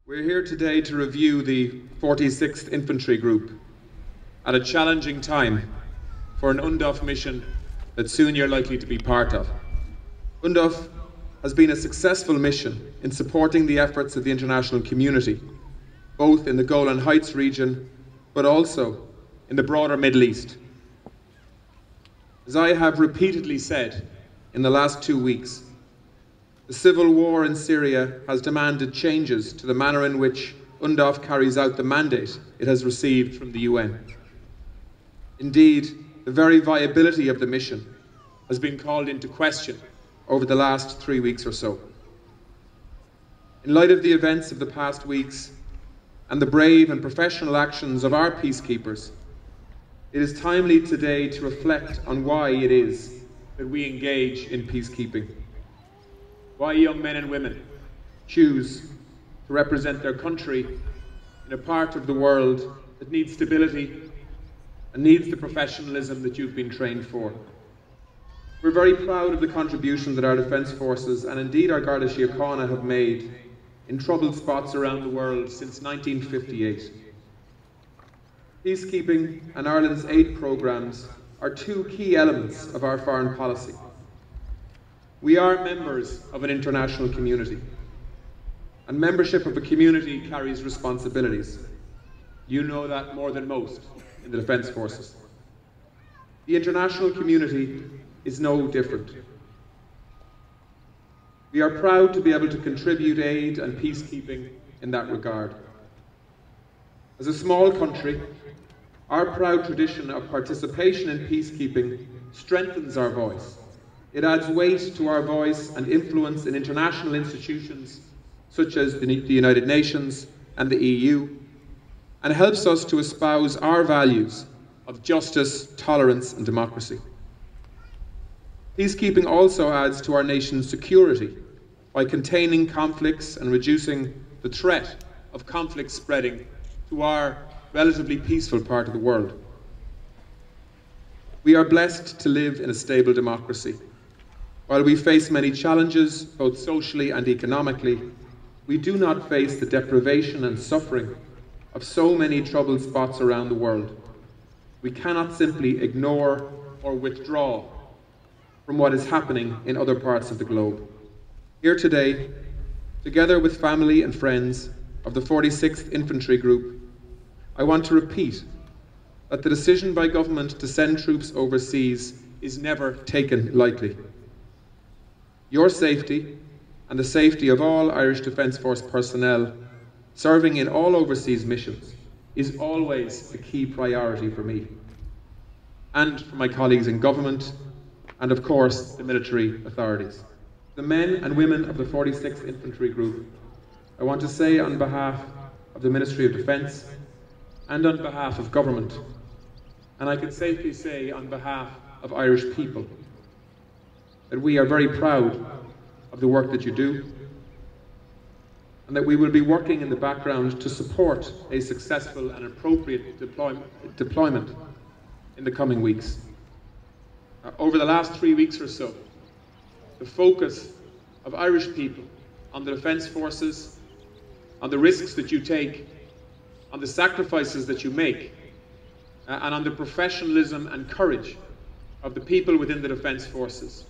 We're here today to review the 46th Infantry Group at a challenging time for an UNDOF mission that soon you're likely to be part of. UNDOF has been a successful mission in supporting the efforts of the international community, both in the Golan Heights region, but also in the broader Middle East. As I have repeatedly said in the last 2 weeks, the civil war in Syria has demanded changes to the manner in which UNDOF carries out the mandate it has received from the UN. Indeed, the very viability of the mission has been called into question over the last 3 weeks or so. In light of the events of the past weeks and the brave and professional actions of our peacekeepers, it is timely today to reflect on why it is that we engage in peacekeeping. Why young men and women choose to represent their country in a part of the world that needs stability and needs the professionalism that you've been trained for. We're very proud of the contribution that our defence forces and indeed our Garda Síochána have made in troubled spots around the world since 1958. Peacekeeping and Ireland's aid programmes are two key elements of our foreign policy. We are members of an international community, and membership of a community carries responsibilities. You know that more than most in the Defence Forces. The international community is no different. We are proud to be able to contribute aid and peacekeeping in that regard. As a small country, our proud tradition of participation in peacekeeping strengthens our voice. It adds weight to our voice and influence in international institutions such as the United Nations and the EU, and helps us to espouse our values of justice, tolerance and democracy. Peacekeeping also adds to our nation's security by containing conflicts and reducing the threat of conflict spreading to our relatively peaceful part of the world. We are blessed to live in a stable democracy. While we face many challenges, both socially and economically, we do not face the deprivation and suffering of so many troubled spots around the world. We cannot simply ignore or withdraw from what is happening in other parts of the globe. Here today, together with family and friends of the 46th Infantry Group, I want to repeat that the decision by government to send troops overseas is never taken lightly. Your safety and the safety of all Irish Defence Force personnel serving in all overseas missions is always a key priority for me and for my colleagues in government and of course the military authorities. The men and women of the 46th Infantry Group, I want to say on behalf of the Ministry of Defence and on behalf of government, and I can safely say on behalf of Irish people, that we are very proud of the work that you do and that we will be working in the background to support a successful and appropriate deployment in the coming weeks. Over the last 3 weeks or so, the focus of Irish people on the Defence Forces, on the risks that you take, on the sacrifices that you make, and on the professionalism and courage of the people within the Defence Forces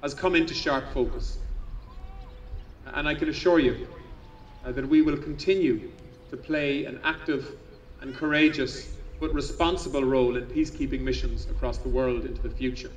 has come into sharp focus. And I can assure you that we will continue to play an active and courageous but responsible role in peacekeeping missions across the world into the future.